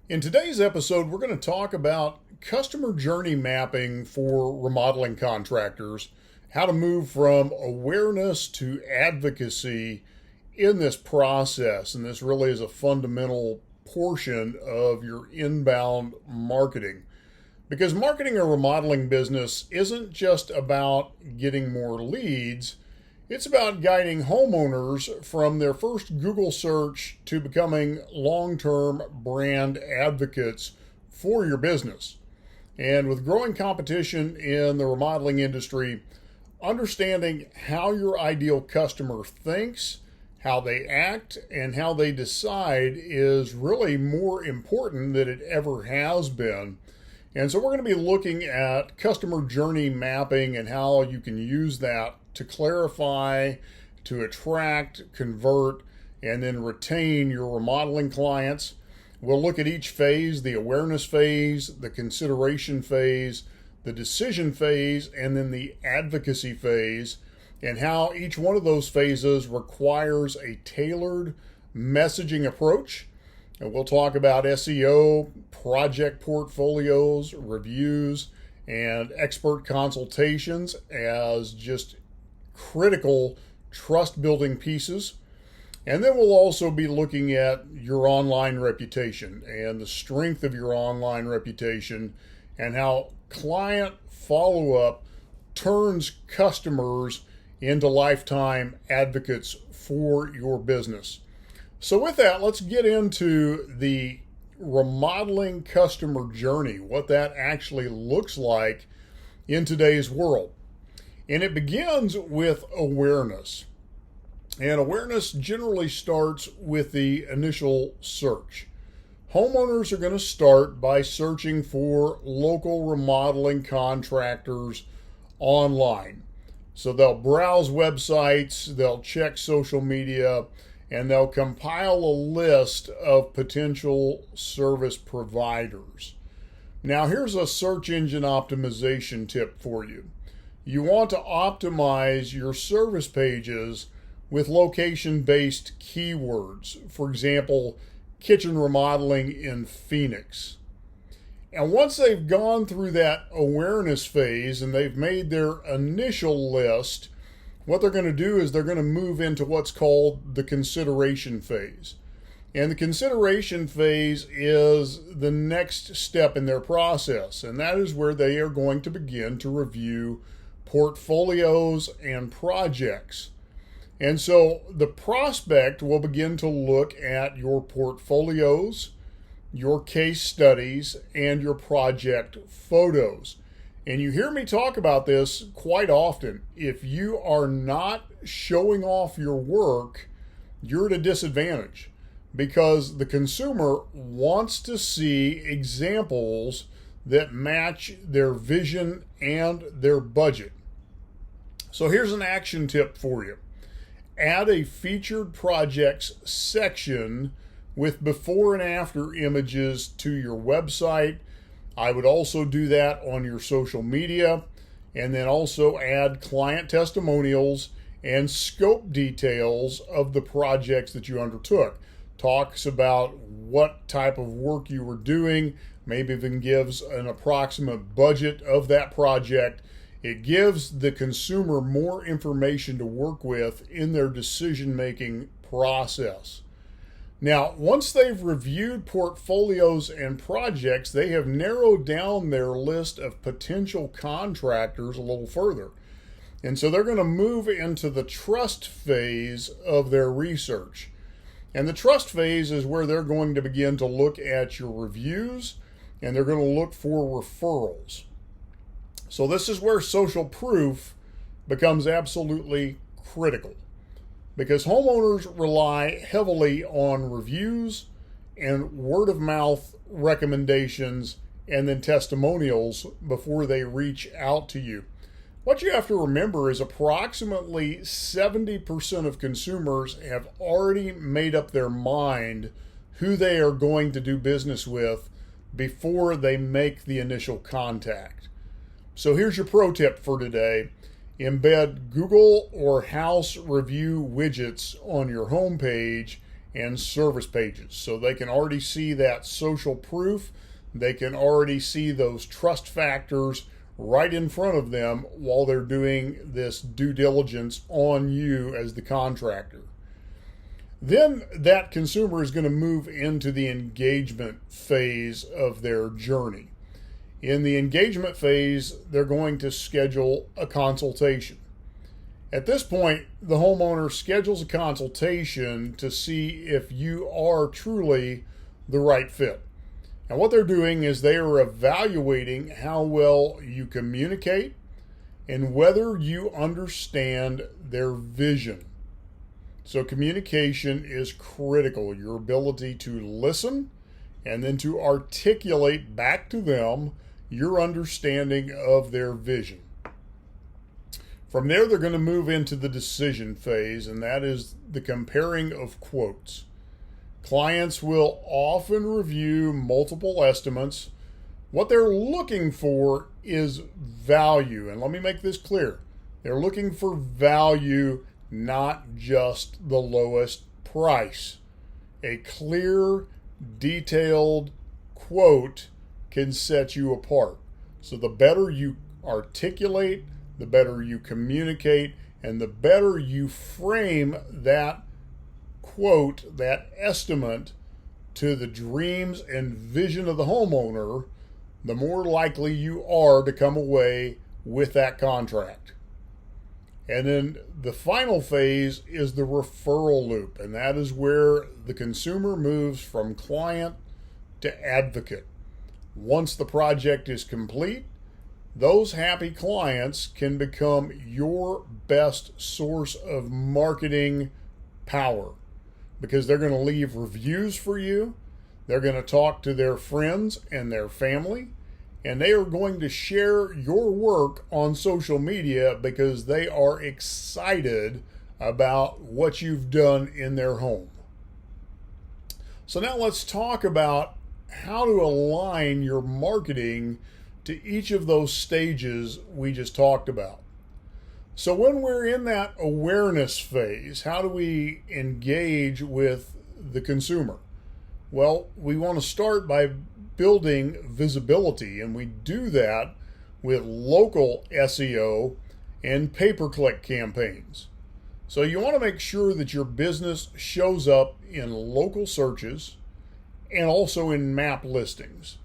In today's episode, we're going to talk about customer journey mapping for remodeling contractors, how to move from awareness to advocacy in this process. And this really is a fundamental portion of your inbound marketing. Because marketing a remodeling business isn't just about getting more leads, it's about guiding homeowners from their first Google search to becoming long-term brand advocates for your business. And with growing competition in the remodeling industry, understanding how your ideal customer thinks, how they act, and how they decide is really more important than it ever has been. And so we're going to be looking at customer journey mapping and how you can use that to clarify, to attract, convert, and then retain your remodeling clients. We'll look at each phase, the awareness phase, the consideration phase, the decision phase, and then the advocacy phase, and how each one of those phases requires a tailored messaging approach. And we'll talk about SEO, project portfolios, reviews, and expert consultations as just critical trust building pieces. And then we'll also be looking at your online reputation and the strength of your online reputation and how client follow-up turns customers into lifetime advocates for your business. So with that, let's get into the remodeling customer journey, what that actually looks like in today's world. And it begins with awareness. And awareness generally starts with the initial search. Homeowners are going to start by searching for local remodeling contractors online. So they'll browse websites, they'll check social media, and they'll compile a list of potential service providers. Now, here's a search engine optimization tip for you. You want to optimize your service pages with location-based keywords. For example, kitchen remodeling in Phoenix. And once they've gone through that awareness phase and they've made their initial list, what they're going to do is they're going to move into what's called the consideration phase. And the consideration phase is the next step in their process. And that is where they are going to begin to review portfolios and projects. And so the prospect will begin to look at your portfolios, your case studies, and your project photos. And you hear me talk about this quite often. If you are not showing off your work, you're at a disadvantage because the consumer wants to see examples that match their vision and their budget. So here's an action tip for you. Add a featured projects section with before and after images to your website. I would also do that on your social media, and then also add client testimonials and scope details of the projects that you undertook. Talks about what type of work you were doing, maybe even gives an approximate budget of that project. It gives the consumer more information to work with in their decision-making process. Now, once they've reviewed portfolios and projects, they have narrowed down their list of potential contractors a little further. And so they're going to move into the trust phase of their research. And the trust phase is where they're going to begin to look at your reviews and they're going to look for referrals. So this is where social proof becomes absolutely critical, because homeowners rely heavily on reviews and word of mouth recommendations and then testimonials before they reach out to you. What you have to remember is approximately 70% of consumers have already made up their mind who they are going to do business with before they make the initial contact. So here's your pro tip for today. Embed Google or house review widgets on your homepage and service pages. So they can already see that social proof. They can already see those trust factors right in front of them while they're doing this due diligence on you as the contractor. Then that consumer is going to move into the engagement phase of their journey. In the engagement phase, they're going to schedule a consultation. At this point, the homeowner schedules a consultation to see if you are truly the right fit. And what they're doing is they are evaluating how well you communicate and whether you understand their vision. So communication is critical. Your ability to listen and then to articulate back to them your understanding of their vision. From there, they're going to move into the decision phase, and that is the comparing of quotes. Clients will often review multiple estimates. What they're looking for is value. And let me make this clear. They're looking for value, not just the lowest price. A clear, detailed quote can set you apart. So the better you articulate, the better you communicate, and the better you frame that quote, that estimate, to the dreams and vision of the homeowner, the more likely you are to come away with that contract. And then the final phase is the referral loop, and that is where the consumer moves from client to advocate. Once the project is complete, those happy clients can become your best source of marketing power, because they're going to leave reviews for you. They're going to talk to their friends and their family, and they are going to share your work on social media because they are excited about what you've done in their home. So now let's talk about how to align your marketing to each of those stages we just talked about. So when we're in that awareness phase, how do we engage with the consumer? Well, we want to start by building visibility, and we do that with local SEO and pay-per-click campaigns. So you want to make sure that your business shows up in local searches and also in map listings.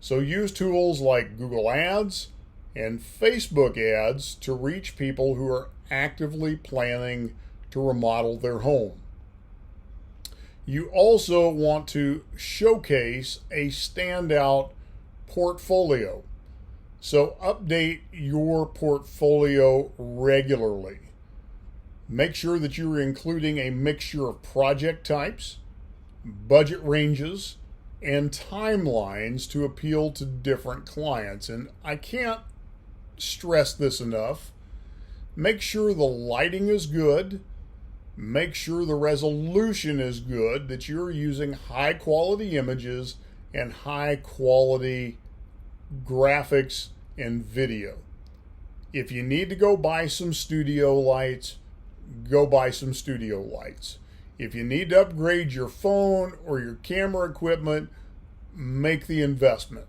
So use tools like Google Ads and Facebook ads to reach people who are actively planning to remodel their home. You also want to showcase a standout portfolio. So update your portfolio regularly. Make sure that you're including a mixture of project types, budget ranges, and timelines to appeal to different clients. And I can't stress this enough. Make sure the lighting is good. Make sure the resolution is good, that you're using high quality images and high quality graphics and video. If you need to go buy some studio lights, go buy some studio lights. If you need to upgrade your phone or your camera equipment, make the investment,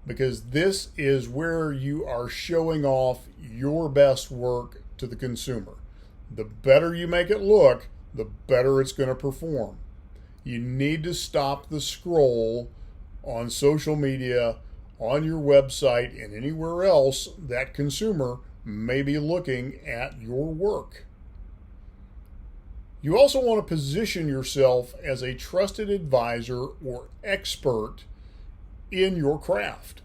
because this is where you are showing off your best work to the consumer. The better you make it look, the better it's going to perform. You need to stop the scroll on social media, on your website, and anywhere else that consumer may be looking at your work. You also want to position yourself as a trusted advisor or expert in your craft.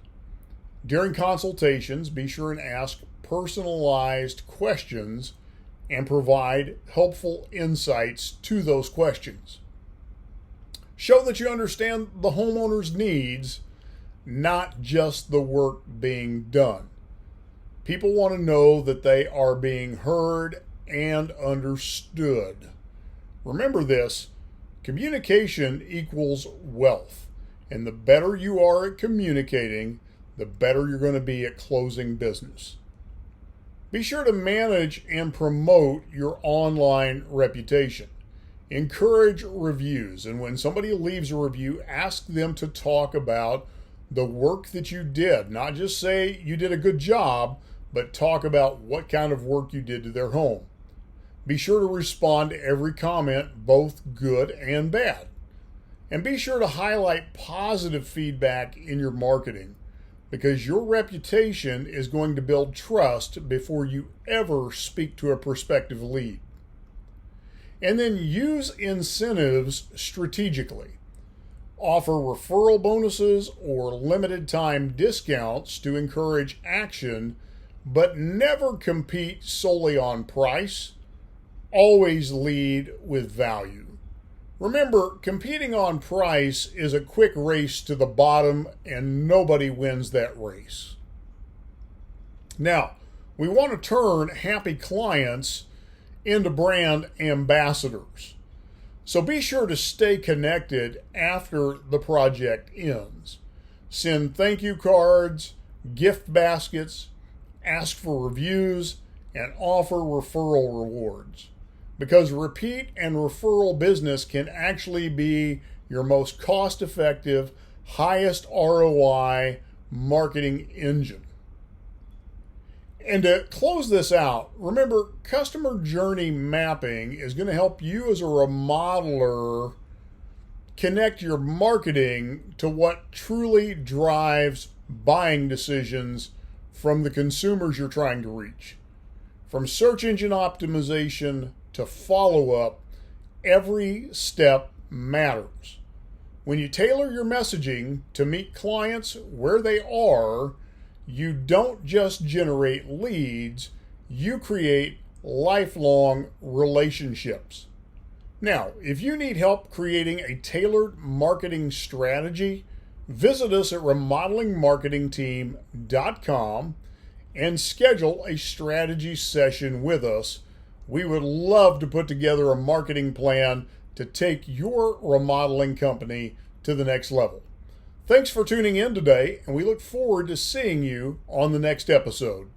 During consultations, be sure and ask personalized questions and provide helpful insights to those questions. Show that you understand the homeowner's needs, not just the work being done. People want to know that they are being heard and understood. Remember this, communication equals wealth, and the better you are at communicating, the better you're going to be at closing business. Be sure to manage and promote your online reputation. Encourage reviews. And when somebody leaves a review, ask them to talk about the work that you did. Not just say you did a good job, but talk about what kind of work you did to their home. Be sure to respond to every comment, both good and bad. And be sure to highlight positive feedback in your marketing, because your reputation is going to build trust before you ever speak to a prospective lead. And then use incentives strategically. Offer referral bonuses or limited time discounts to encourage action, but never compete solely on price. Always lead with value. Remember, competing on price is a quick race to the bottom, and nobody wins that race. Now, we want to turn happy clients into brand ambassadors. So be sure to stay connected after the project ends. Send thank you cards, gift baskets, ask for reviews, and offer referral rewards. Because repeat and referral business can actually be your most cost-effective, highest ROI marketing engine. And to close this out, remember, customer journey mapping is going to help you as a remodeler connect your marketing to what truly drives buying decisions from the consumers you're trying to reach. From search engine optimization to follow-up, every step matters. When you tailor your messaging to meet clients where they are, you don't just generate leads, you create lifelong relationships. Now, if you need help creating a tailored marketing strategy, visit us at remodelingmarketingteam.com and schedule a strategy session with us. We would love to put together a marketing plan to take your remodeling company to the next level. Thanks for tuning in today, and we look forward to seeing you on the next episode.